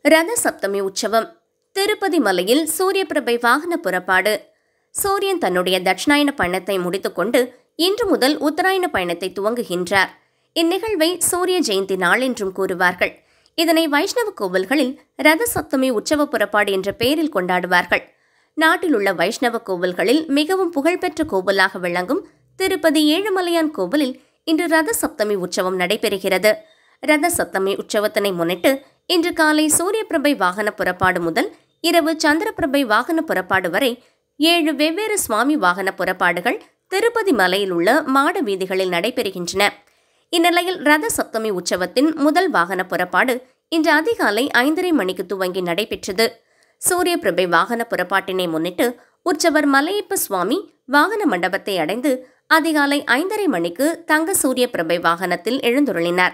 ரத சப்தமி உற்சவம். திருப்பதி மலையில் சூரிய பிரபை வாகன புறப்பாடு. சூரியன் தன்னுடைய தட்சிணாயன பயணத்தை முடித்துக்கொண்டு இன்று முதல் உத்தராயண பயணத்தை துவங்குகின்றார். இந்நிகழ்வை சூரிய ஜெயந்தி நாள் என்றும் கூறுவார்கள். இதனை வைஷ்ணவ கோவில்களில் ரத சப்தமி உற்சவ புறப்பாடு என்ற பெயரில் கொண்டாடுவார்கள். நாட்டில் உள்ள வைஷ்ணவ கோவில்களில் மிகவும் புகழ்பெற்ற கோவிலாக விளங்கும் திருப்பதி ஏழுமலையான் கோவிலில் இன்று ரத சப்தமி உற்சவம் நடைபெறுகிறது. ரத சப்தமி உற்சவத்தினை முன்னிட்டு இன்று காலை சூரிய பிரபை வாகன புறப்பாடு முதல் இரவு சந்திர பிரபை வாகன புறப்பாடு வரை 7 வெவ்வேறு சுவாமி வாகன புறப்பாடுகள் திருப்பதி மலையில் உள்ள மாட வீதிகளில் நடைபெறுகின்றன. இந்நிலையில் ரத சப்தமி உற்சவத்தின் முதல் வாகன புறப்பாடு இன்று அதிகாலை 5:30 மணிக்கு துவங்கி நடைபெற்றது. சூரிய பிரபை வாகன புறப்பாட்டினை முன்னிட்டு உற்சவர் மலையப்ப சுவாமி வாகன மண்டபத்தை அடைந்து அதிகாலை 5:30 மணிக்கு தங்க சூரிய பிரபை வாகனத்தில் எழுந்துருளினார்.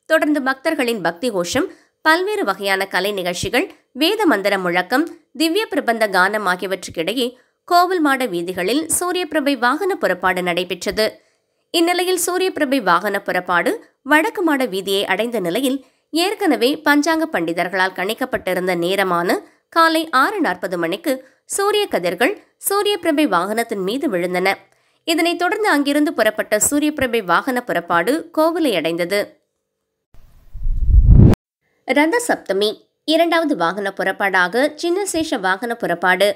தொடர்ந்து பக்தர்களின் பக்தி கோஷம், பல்வேறு வகையான கலை நிகழ்ச்சிகள், வேத மந்திர முழக்கம், திவ்ய பிரபந்த கானம் ஆகியவற்றுக்கிடையே கோவில் மாட வீதிகளில் சூரிய பிரபை வாகன புறப்பாடு நடைபெற்றது. இந்நிலையில் சூரிய பிரபை வாகன புறப்பாடு வடக்கு மாட வீதியை அடைந்த நிலையில் ஏற்கனவே பஞ்சாங்க பண்டிதர்களால் கணிக்கப்பட்டிருந்த நேரமான காலை 6:40 மணிக்கு சூரிய கதிர்கள் சூரிய பிரபை வாகனத்தின் மீது விழுந்தன. இதனைத் தொடர்ந்து அங்கிருந்து புறப்பட்ட சூரிய பிரபை வாகன புறப்பாடு கோவிலை அடைந்தது. ரத சப்தமி இரண்டாவது வாகன புறப்பாடாக சின்னசேஷ வாகன புறப்பாடு.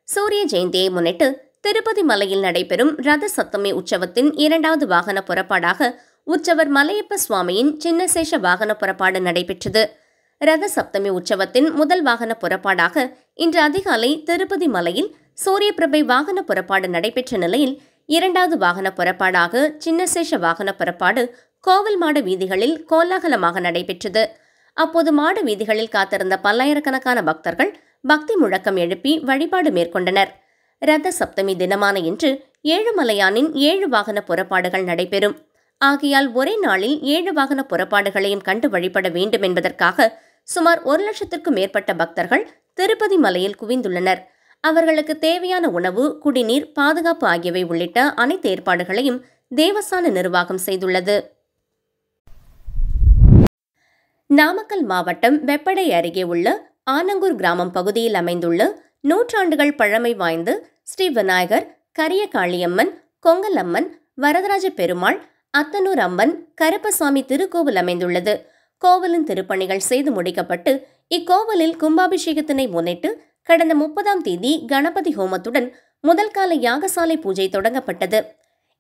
சூரிய ஜெயந்தியை முன்னிட்டு திருப்பதி மலையில் நடைபெறும் ரத சப்தமி உற்சவத்தின் இரண்டாவது வாகன புறப்பாடாக உற்சவர் மலையப்ப சுவாமியின் சின்னசேஷ வாகன புறப்பாடு நடைபெற்றது. ரத சப்தமி உற்சவத்தின் முதல் வாகன புறப்பாடாக இன்று அதிகாலை திருப்பதி மலையில் சூரிய பிரபை வாகன புறப்பாடு நடைபெற்ற நிலையில் இரண்டாவது வாகன புறப்பாடாக சின்னசேஷ வாகன புறப்பாடு கோவில் மாட வீதிகளில் கோலாகலமாக நடைபெற்றது. அப்போது மாட வீதிகளில் காத்திருந்த பல்லாயிரக்கணக்கான பக்தர்கள் பக்தி முழக்கம் எழுப்பி வழிபாடு மேற்கொண்டனர். ரத சப்தமி தினமான இன்று ஏழுமலையானின் 7 வாகன புறப்பாடுகள் நடைபெறும். ஆகையால் ஒரே நாளில் 7 வாகன புறப்பாடுகளையும் கண்டு வழிபட வேண்டும் என்பதற்காக சுமார் 1,00,000க்கும் மேற்பட்ட பக்தர்கள் திருப்பதி மலையில் குவிந்துள்ளனர். அவர்களுக்கு தேவையான உணவு, குடிநீர், பாதுகாப்பு ஆகியவை உள்ளிட்ட அனைத்து ஏற்பாடுகளையும் தேவஸ்தான நிர்வாகம் செய்துள்ளது. நாமக்கல் மாவட்டம் வெப்படை அருகே உள்ள ஆனங்கூர் கிராமம் பகுதியில் அமைந்துள்ள 100 ஆண்டுகள் பழமை வாய்ந்த ஸ்ரீ விநாயகர், கரிய காளியம்மன், கொங்கலம்மன், வரதராஜ பெருமாள், அத்தனூர் அம்மன், கருப்பசாமி திருக்கோவில் அமைந்துள்ளது. கோவிலின் திருப்பணிகள் செய்து முடிக்கப்பட்டு இக்கோவிலில் கும்பாபிஷேகத்தினை முன்னிட்டு கடந்த 30ஆம் தேதி கணபதி ஹோமத்துடன் முதல் கால யாகசாலை பூஜை தொடங்கப்பட்டது.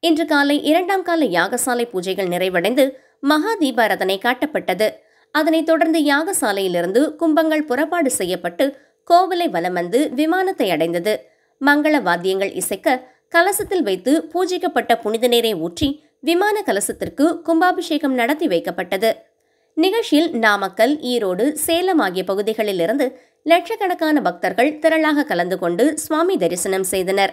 இன்று காலை 2ஆம் கால யாகசாலை பூஜைகள் நிறைவடைந்து மகா தீபாராதனை காட்டப்பட்டது. அதனைத் தொடர்ந்து யாகசாலையிலிருந்து கும்பங்கள் புறப்பாடு செய்யப்பட்டு கோவிலை வலம் வந்து விமானத்தை அடைந்தது. மங்கள வாத்தியங்கள் இசைக்க கலசத்தில் வைத்து பூஜிக்கப்பட்ட புனித நீரை ஊற்றி விமான கலசத்திற்கு கும்பாபிஷேகம் நடத்தி வைக்கப்பட்டது. நிகழ்ச்சியில் நாமக்கல், ஈரோடு, சேலம் ஆகிய பகுதிகளில் இருந்து லட்சக்கணக்கான பக்தர்கள் திரளாக கலந்து கொண்டு சுவாமி தரிசனம் செய்தனர்.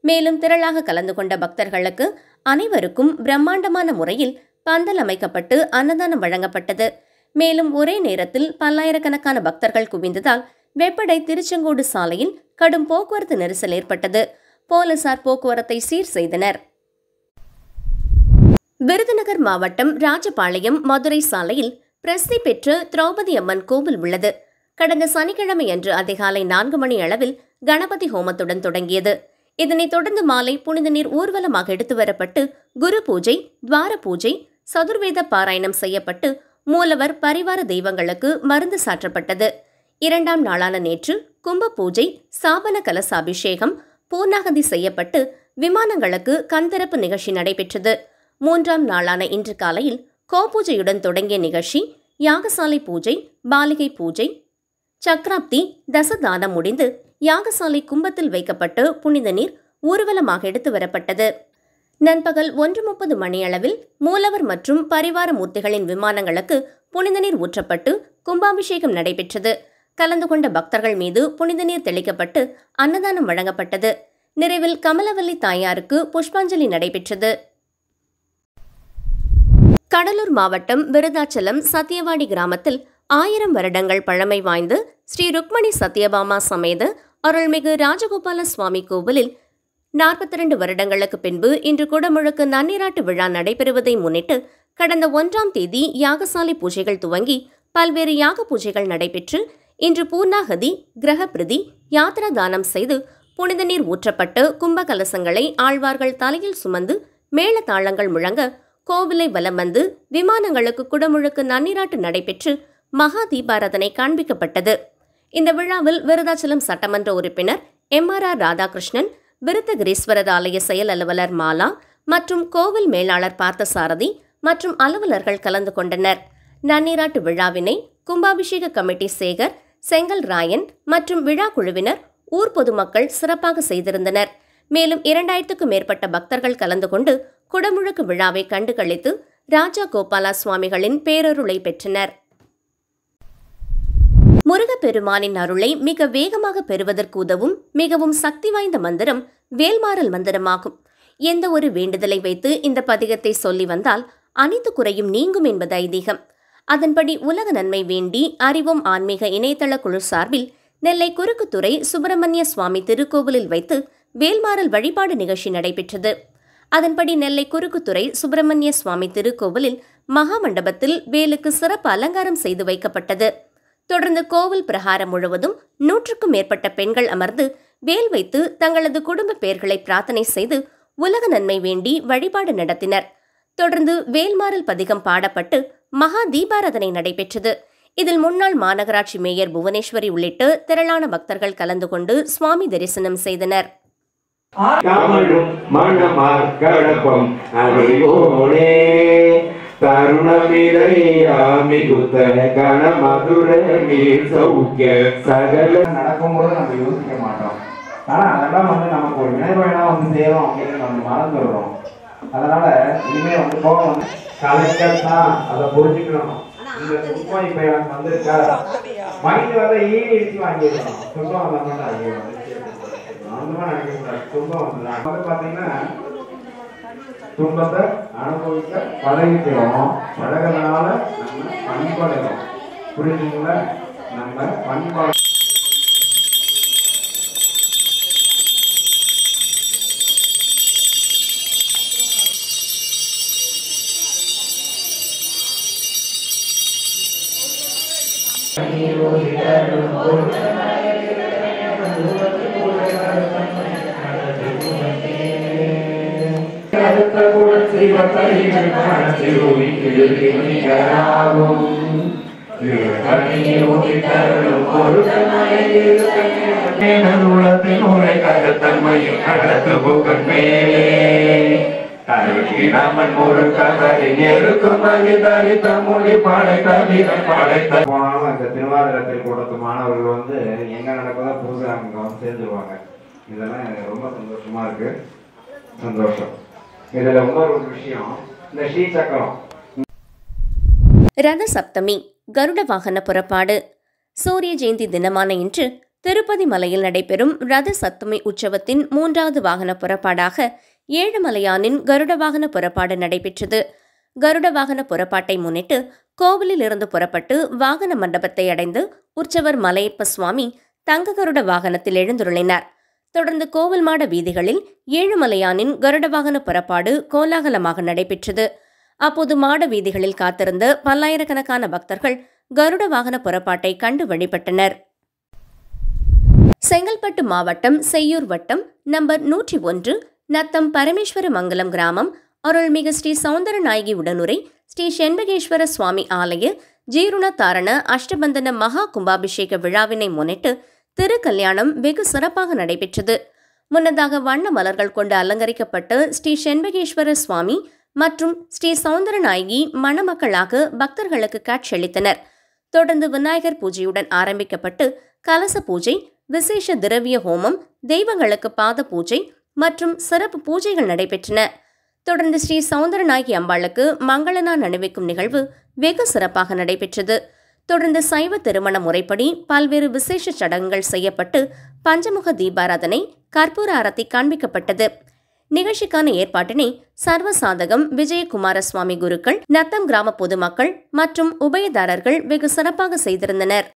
மேலும் திரளாக கலந்து கொண்ட பக்தர்களுக்கு அனைவருக்கும் பிரம்மாண்டமான முறையில் பந்தல் அமைக்கப்பட்டு அன்னதானம் வழங்கப்பட்டது. மேலும் ஒரே நேரத்தில் பல்லாயிரக்கணக்கான பக்தர்கள் குவிந்ததால் வெப்படை திருச்செங்கோடு சாலையில் கடும் போக்குவரத்து நெரிசல் ஏற்பட்டது. போலீசார் போக்குவரத்தை சீர் செய்தனர். விருதுநகர் மாவட்டம் ராஜபாளையம் மதுரை சாலையில் பிரசித்தி பெற்ற திரௌபதி அம்மன் கோவில் உள்ளது. கடந்த சனிக்கிழமை அன்று அதிகாலை 4 மணி அளவில் கணபதி ஹோமத்துடன் தொடங்கியது. இதனைத் தொடர்ந்து மாலை புனித நீர் ஊர்வலமாக எடுத்து வரப்பட்டு குரு பூஜை, துவார பூஜை, சதுர்வேத பாராயணம் செய்யப்பட்டு மூலவர், பரிவார தெய்வங்களுக்கு மருந்து சாற்றப்பட்டது. 2ஆம் நாளான நேற்று கும்ப பூஜை, சாபன கலசாபிஷேகம், பூர்ணாகதி செய்யப்பட்டு விமானங்களுக்கு கண்திறப்பு நிகழ்ச்சி நடைபெற்றது. 3ஆம் நாளான இன்று காலையில் கோபூஜையுடன் தொடங்கிய நிகழ்ச்சி யாகசாலை பூஜை, பாலிகை பூஜை, சக்ராப்தி, தசதானம் முடிந்து யாகசாலை கும்பத்தில் வைக்கப்பட்டு புனித நீர் ஊர்வலமாக எடுத்து வரப்பட்டது. நண்பகல் 1:30 மணியளவில் மூலவர் மற்றும் பரிவார மூர்த்திகளின் விமானங்களுக்கு புனித நீர் ஊற்றப்பட்டு கும்பாபிஷேகம் நடைபெற்றது. கலந்து கொண்ட பக்தர்கள் மீது புனித நீர் தெளிக்கப்பட்டு அன்னதானம் வழங்கப்பட்டது. நிறைவில் கமலவல்லி தாயாருக்கு புஷ்பாஞ்சலி நடைபெற்றது. கடலூர் மாவட்டம் விருதாச்சலம் சத்தியவாடி கிராமத்தில் 1000 வருடங்கள் பழமை வாய்ந்த ஸ்ரீ ருக்மணி சத்யபாமா சமேத அருள்மிகு ராஜகோபால சுவாமி கோவிலில் 42 வருடங்களுக்கு பின்பு இன்று குடமுழுக்கு நன்னீராட்டு விழா நடைபெறுவதை முன்னிட்டு கடந்த 1ஆம் தேதி யாகசாலை பூஜைகள் துவங்கி பல்வேறு யாக பூஜைகள் நடைபெற்று இன்று பூர்ணாகதி, கிரகப்பிரதி, யாத்ரா தானம் செய்து புனித நீர் ஊற்றப்பட்டு கும்ப கலசங்களை ஆழ்வார்கள் தலையில் சுமந்து மேளதாளங்கள் முழங்க கோவிலை வலம் வந்து விமானங்களுக்கு குடமுழுக்கு நன்னீராட்டு நடைபெற்று மகா தீபாராதனை காண்பிக்கப்பட்டது. இந்த விழாவில் விருதாச்சலம் சட்டமன்ற உறுப்பினர் MRR ராதாகிருஷ்ணன், விருத்தகிரீஸ்வரர் ஆலய செயல் அலுவலர் மாலா மற்றும் கோவில் மேலாளர் பார்த்தசாரதி மற்றும் அலுவலர்கள் கலந்து கொண்டனர். நன்னீராட்டு விழாவினை கும்பாபிஷேக கமிட்டி சேகர், செங்கல் ராயன் மற்றும் விழா குழுவினர், ஊர் பொதுமக்கள் சிறப்பாக செய்திருந்தனர். மேலும் 2000க்கும் மேற்பட்ட பக்தர்கள் கலந்து கொண்டு குடமுழுக்கு விழாவை கண்டு களித்து ராஜா கோபாலா சுவாமிகளின் பேரருளை பெற்றனர். முருகப்பெருமானின் அருளை மிக வேகமாக பெறுவதற்கு உதவும் மிகவும் சக்தி வாய்ந்த மந்திரம் வேல்மாறல் மந்திரமாகும். எந்த ஒரு வேண்டுதலை வைத்து இந்த பதிகத்தை சொல்லி வந்தால் அனைத்து குறையும் நீங்கும் என்பது ஐதீகம். அதன்படி உலக நன்மை வேண்டி அறிவோம் ஆன்மீக இணையதள குழு சார்பில் நெல்லை குறுக்குத்துறை சுப்பிரமணிய சுவாமி திருக்கோவிலில் வைத்து வேல்மாறல் வழிபாடு நிகழ்ச்சி நடைபெற்றது. அதன்படி நெல்லை குறுக்குத்துறை சுப்பிரமணிய சுவாமி திருக்கோவிலில் மகா மண்டபத்தில் வேலுக்கு சிறப்பு அலங்காரம் செய்து வைக்கப்பட்டது. தொடர்ந்து கோவில் பிரகாரம் முழுவதும் 100க்கும் மேற்பட்ட பெண்கள் அமர்ந்து வேல் வைத்து தங்களது குடும்ப பெயர்களை பிரார்த்தனை செய்து உலக நன்மை வேண்டி வழிபாடு நடத்தினர். தொடர்ந்து வேல்மாறல் பதிகம் பாடப்பட்டு மகா தீபாராதனை நடைபெற்றது. இதில் முன்னாள் மாநகராட்சி மேயர் புவனேஸ்வரி உள்ளிட்ட திரளான பக்தர்கள் கலந்து கொண்டு சுவாமி தரிசனம் செய்தனர். நடக்கும்போது நம்ம யோசிக்க மாட்டோம். ஆனா அதெல்லாம் நமக்கு ஒரு நினைவுனா சேரும் அப்படின்னு நம்ம மறந்துடுறோம். அதனால இனிமே கோபம் கலைக்கத்தான் அதை புரிஞ்சுக்கணும். இந்த துன்பம் இப்ப எனக்கு வந்திருக்கா மைண்ட் ஈடு இடிச்சு வாங்கிடணும். துன்பம் வந்தோம்னா அந்த மாதிரி நினைக்கக்கூடாது. துன்பம் வந்து பாத்தீங்கன்னா துன்பத்தை அனுபவிக்க பழகிக்கிறோம். பழகிறதுனால நம்ம பண்படுறோம். புரிஞ்சுங்களா? நம்ம பண்பாடு திருவாதிரத்தில் கூட்டத்து மாணவர்கள் வந்து எங்க நடக்குதோ புதுசா அங்க வந்து சேர்ந்துருவாங்க. இதெல்லாம் எனக்கு ரொம்ப சந்தோஷமா இருக்கு. சந்தோஷம். இதுல இன்னொரு விஷயம், இந்த ஸ்ரீ சக்கரம் ரத சப்தமி கருட வாகன புறப்பாடு. சூரிய ஜெயந்தி தினமான இன்று திருப்பதி மலையில் நடைபெறும் ரத சப்தமி உற்சவத்தின் 3வது வாகன புறப்பாடாக ஏழுமலையானின் கருட வாகன புறப்பாடு நடைபெற்றது. கருட வாகன புறப்பாட்டை முன்னிட்டு கோவிலில் இருந்து புறப்பட்டு வாகன மண்டபத்தை அடைந்து உற்சவர் மலையப்ப சுவாமி தங்க கருட வாகனத்தில் எழுந்துருளினார். தொடர்ந்து கோவில் மாட வீதிகளில் ஏழுமலையானின் கருட வாகன புறப்பாடு கோலாகலமாக நடைபெற்றது. அப்போது மாட வீதிகளில் காத்திருந்த பல்லாயிரக்கணக்கான பக்தர்கள் கருட வாகன புறப்பாட்டை கண்டு வழிபட்டனர். செங்கல்பட்டு மாவட்டம் செய்யூர் வட்டம் நம்பர் 101 நத்தம் பரமேஸ்வர மங்கலம் கிராமம் அருள்மிகு ஸ்ரீ சௌந்தரநாயகி உடனுரை ஸ்ரீ செண்பகேஸ்வர சுவாமி ஆலய ஜீருண தாரண அஷ்டபந்தன மகா கும்பாபிஷேக விழாவினை முன்னிட்டு திருக்கல்யாணம் வெகு சிறப்பாக நடைபெற்றது. முன்னதாக வண்ண மலர்கள் கொண்டு அலங்கரிக்கப்பட்ட ஸ்ரீ செண்பகேஸ்வர சுவாமி மற்றும் ஸ்ரீ சௌந்தரநாயகி மணமக்களாக பக்தர்களுக்கு காட்சியளித்தனர். தொடர்ந்து விநாயகர் பூஜையுடன் ஆரம்பிக்கப்பட்டு கலச பூஜை, விசேஷ திரவிய ஹோமம், தெய்வங்களுக்கு பாத பூஜை மற்றும் சிறப்பு பூஜைகள் நடைபெற்றன. தொடர்ந்து ஸ்ரீ சௌந்தரநாயகி அம்பாளுக்கு மங்களநாள் அணிவிக்கும் நிகழ்வு வெகு சிறப்பாக நடைபெற்றது. தொடர்ந்து சைவ திருமண முறைப்படி பல்வேறு விசேஷ சடங்குகள் செய்யப்பட்டு பஞ்சமுக தீபாராதனை, கற்பூர ஆரத்தி காண்பிக்கப்பட்டது. நிகழ்ச்சிக்கான ஏற்பாட்டினை சர்வசாதகம் விஜயகுமார சுவாமி குருக்கள், நத்தம் கிராம பொதுமக்கள் மற்றும் உபயதாரர்கள் வெகு சிறப்பாக செய்திருந்தனர்.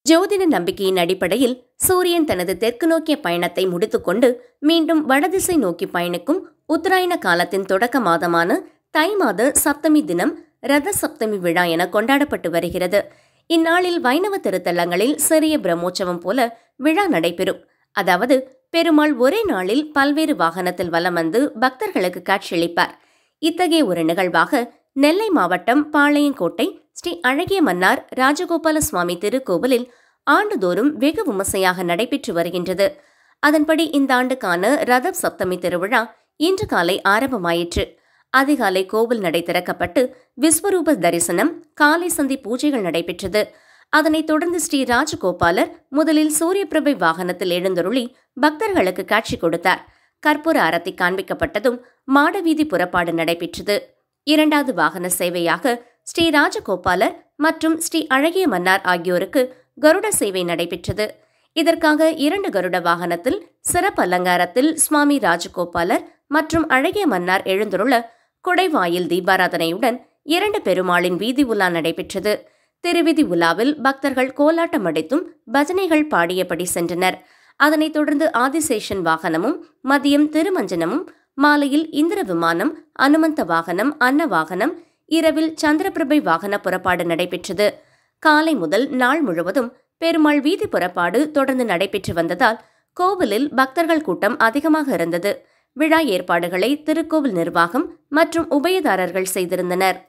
ஜோதிட நம்பிக்கையின் அடிப்படையில் சூரியன் தனது தெற்கு நோக்கிய பயணத்தை முடித்துக்கொண்டு மீண்டும் வடதிசை நோக்கி பயணிக்கும் உத்தராயண காலத்தின் தொடக்க மாதமான தை மாத சப்தமி தினம் ரத சப்தமி விழா என கொண்டாடப்பட்டு வருகிறது. இந்நாளில் வைணவ திருத்தலங்களில் சிறிய பிரம்மோற்சவம் போல விழா நடைபெறும். அதாவது பெருமாள் ஒரே நாளில் பல்வேறு வாகனத்தில் வலம் வந்து பக்தர்களுக்கு காட்சியளிப்பார். இத்தகைய ஒரு நிகழ்வாக நெல்லை மாவட்டம் பாளையங்கோட்டை ஸ்ரீ அழகிய மன்னார் ராஜகோபால சுவாமி திருக்கோவிலில் ஆண்டுதோறும் வெகு விமர்சையாக நடைபெற்று வருகின்றது. அதன்படி இந்த ஆண்டுக்கான ரத சப்தமி திருவிழா இன்று காலை ஆரம்பமாயிற்று. அதிகாலை கோவில் நடை திறக்கப்பட்டு விஸ்வரூப தரிசனம், காலை சந்தி பூஜைகள் நடைபெற்றது. அதனைத் தொடர்ந்து ஸ்ரீ ராஜகோபாலர் முதலில் சூரியபிரபை வாகனத்தில் எழுந்தருளி பக்தர்களுக்கு காட்சி கொடுத்தார். கற்பூர அரத்தி காண்பிக்கப்பட்டதும் மாடவீதி புறப்பாடு நடைபெற்றது. இரண்டாவது வாகன சேவையாக ஸ்ரீ ராஜகோபாலர் மற்றும் ஸ்ரீ அழகிய மன்னார் ஆகியோருக்கு கருட சேவை நடைபெற்றது. இதற்காக 2 கருட வாகனத்தில் சிறப்பு அலங்காரத்தில் சுவாமி ராஜகோபாலர் மற்றும் அழகிய மன்னார் எழுந்துள்ள குடைவாயில் தீபாராதனையுடன் 2 பெருமாளின் வீதி உலா நடைபெற்றது. திருவிதி உலாவில் பக்தர்கள் கோலாட்டம் அடித்தும் பஜனைகள் பாடியபடி சென்றனர். அதனைத் தொடர்ந்து ஆதிசேஷன் வாகனமும், மதியம் திருமஞ்சனமும், மாலையில் இந்திர விமானம், அனுமந்த வாகனம், அன்ன வாகனம், இரவில் சந்திரபிரபை வாகன புறப்பாடு நடைபெற்றது. காலை முதல் நாள் முழுவதும் பெருமாள் வீதி புறப்பாடு தொடர்ந்து நடைபெற்று வந்ததால் கோவிலில் பக்தர்கள் கூட்டம் அதிகமாக இருந்தது. விழா ஏற்பாடுகளை திருக்கோவில் நிர்வாகம் மற்றும் உபயதாரர்கள் செய்திருந்தனர்.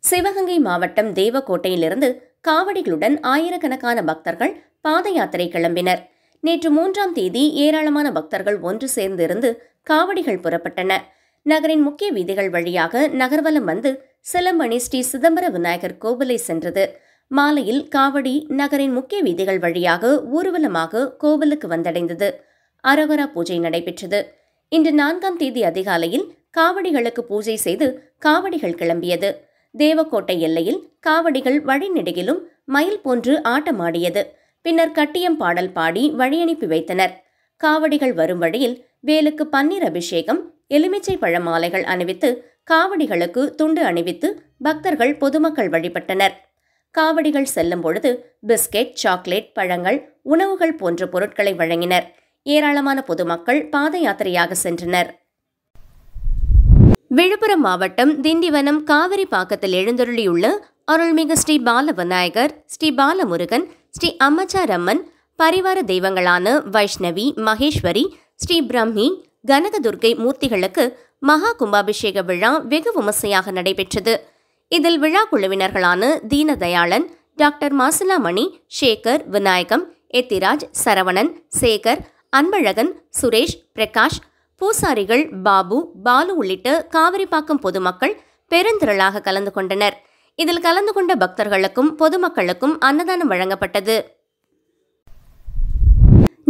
சிவகங்கை மாவட்டம் தேவக்கோட்டையிலிருந்து காவடிகளுடன் ஆயிரக்கணக்கான பக்தர்கள் பாத யாத்திரை கிளம்பினர். நேற்று 3ஆம் தேதி ஏராளமான பக்தர்கள் ஒன்று சேர்ந்திருந்து காவடிகள் புறப்பட்டன. நகரின் முக்கிய வீதிகள் வழியாக நகர்வலம் வந்து சிலம்பணி ஸ்ரீ சிதம்பர விநாயகர் கோவிலை சென்றது. மாலையில் காவடி நகரின் முக்கிய வீதிகள் வழியாக ஊர்வலமாக கோவிலுக்கு வந்தடைந்தது. அரோகரா பூஜை நடைபெற்றது. இன்று 4ஆம் தேதி அதிகாலையில் காவடிகளுக்கு பூஜை செய்து காவடிகள் கிளம்பியது. தேவக்கோட்டை எல்லையில் காவடிகள் வழிநெடுகிலும் மயில் போன்று ஆட்டமாடியது. பின்னர் கட்டியம் பாடல் பாடி வழியனுப்பி வைத்தனர். காவடிகள் வரும் வழியில் வேலுக்கு பன்னீர் அபிஷேகம், எலுமிச்சை பழ மாலைகள் அணிவித்து காவடிகளுக்கு துண்டு அணிவித்து பக்தர்கள் பொதுமக்கள் வழிபட்டனர். காவடிகள் செல்லும் பொழுது பிஸ்கெட், சாக்லேட், பழங்கள், உணவுகள் போன்ற பொருட்களை வழங்கினர். ஏராளமான பொதுமக்கள் பாத யாத்திரையாக சென்றனர். விழுப்புரம் மாவட்டம் திண்டிவனம் காவிரி பாக்கத்தில் எழுந்தருளியுள்ள அருள்மிகு ஸ்ரீ பால விநாயகர், ஸ்ரீ பாலமுருகன், ஸ்ரீ அம்மச்சாரம்மன் பரிவார தெய்வங்களான வைஷ்ணவி, மகேஸ்வரி, ஸ்ரீ பிரம்மி, கனகதுர்க்கை மூர்த்திகளுக்கு மகா கும்பாபிஷேக விழா வெகு விமர்சையாக நடைபெற்றது. இதில் விழா குழுவினர்களான தீனதயாளன், டாக்டர் மாசிலாமணி, சேகர், விநாயகம், எத்திராஜ், சரவணன், சேகர், அன்பழகன், சுரேஷ், பிரகாஷ், பூசாரிகள், பாபு, பாலு உள்ளிட்ட காவிரிப்பாக்கம் பொதுமக்கள் பெருந்திரளாக கலந்து கொண்டனர். இதில் கலந்து கொண்ட பக்தர்களுக்கும் பொதுமக்களுக்கும் அன்னதானம் வழங்கப்பட்டது.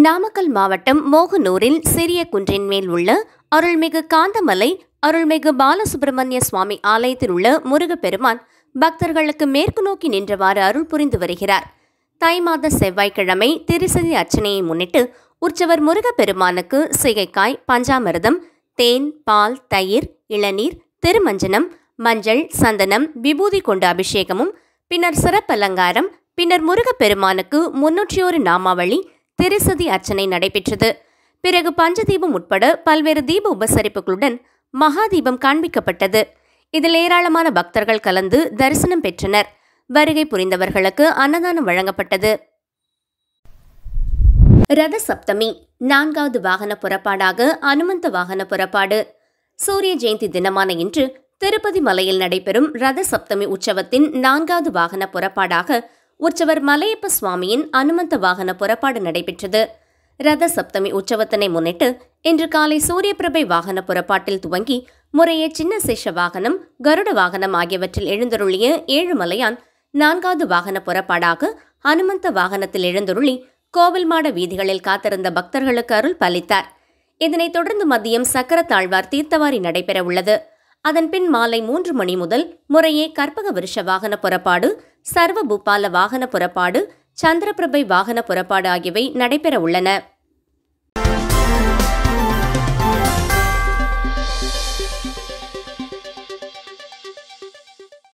நாமக்கல் மாவட்டம் மோகனூரில் சிறிய குன்றின் மேல் உள்ள அருள்மிகு காந்தமலை அருள்மிகு பாலசுப்பிரமணிய சுவாமி ஆலயத்தில் உள்ள முருகப்பெருமான் பக்தர்களுக்கு மேற்கு நோக்கி நின்றவாறு அருள் புரிந்து வருகிறார். தை மாத செவ்வாய்க்கிழமை திருசதி அர்ச்சனையை முன்னிட்டு உற்சவர் முருகப்பெருமானுக்கு சிகைக்காய், பஞ்சாமிர்தம், தேன், பால், தயிர், இளநீர், திருமஞ்சனம், மஞ்சள், சந்தனம், விபூதி கொண்ட அபிஷேகமும் பின்னர் சிறப்பலங்காரம், பின்னர் முருகப்பெருமானுக்கு 301 நாமாவளி திருசதி அர்ச்சனை நடைபெற்றது. பிறகு பஞ்சதீபம் உட்பட பல்வேறு தீப உபசரிப்புகளுடன் மகாதீபம் காண்பிக்கப்பட்டது. இதில் ஏராளமான பக்தர்கள் கலந்து தரிசனம் பெற்றனர். வருகை புரிந்தவர்களுக்கு அன்னதானம் வழங்கப்பட்டது. ரத சப்தமி 4வது வாகன புறப்பாடாக அனுமந்த வாகன புறப்பாடு. சூரிய ஜெயந்தி தினமான இன்று திருப்பதி மலையில் நடைபெறும் ரத சப்தமி உற்சவத்தின் 4வது வாகன புறப்பாடாக உற்சவர் மலையப்ப சுவாமியின் அனுமந்த வாகன புறப்பாடு நடைபெற்றது. ரத சப்தமி உற்சவத்தினை முன்னிட்டு இன்று காலை சூரியபிரபை வாகன புறப்பாட்டில் துவங்கி முறையே சின்ன சேஷ வாகனம், கருட வாகனம் ஆகியவற்றில் எழுந்தருளிய ஏழுமலையான் 4வது வாகன புறப்பாடாக அனுமந்த வாகனத்தில் எழுந்தருளி கோவில் மாட வீதிகளில் காத்திருந்த பக்தர்களுக்கு அருள் பாலித்தார். இதனைத் தொடர்ந்து மதியம் சக்கரத்தாழ்வார் தீர்த்தவாரி நடைபெற உள்ளது. அதன்பின் மாலை 3 மணி முதல் முறையே கற்பக விருஷ வாகன புறப்பாடு, சர்வ பூபால வாகன புறப்பாடு, சந்திரபிரபை வாகன புறப்பாடு ஆகியவை நடைபெற உள்ளன.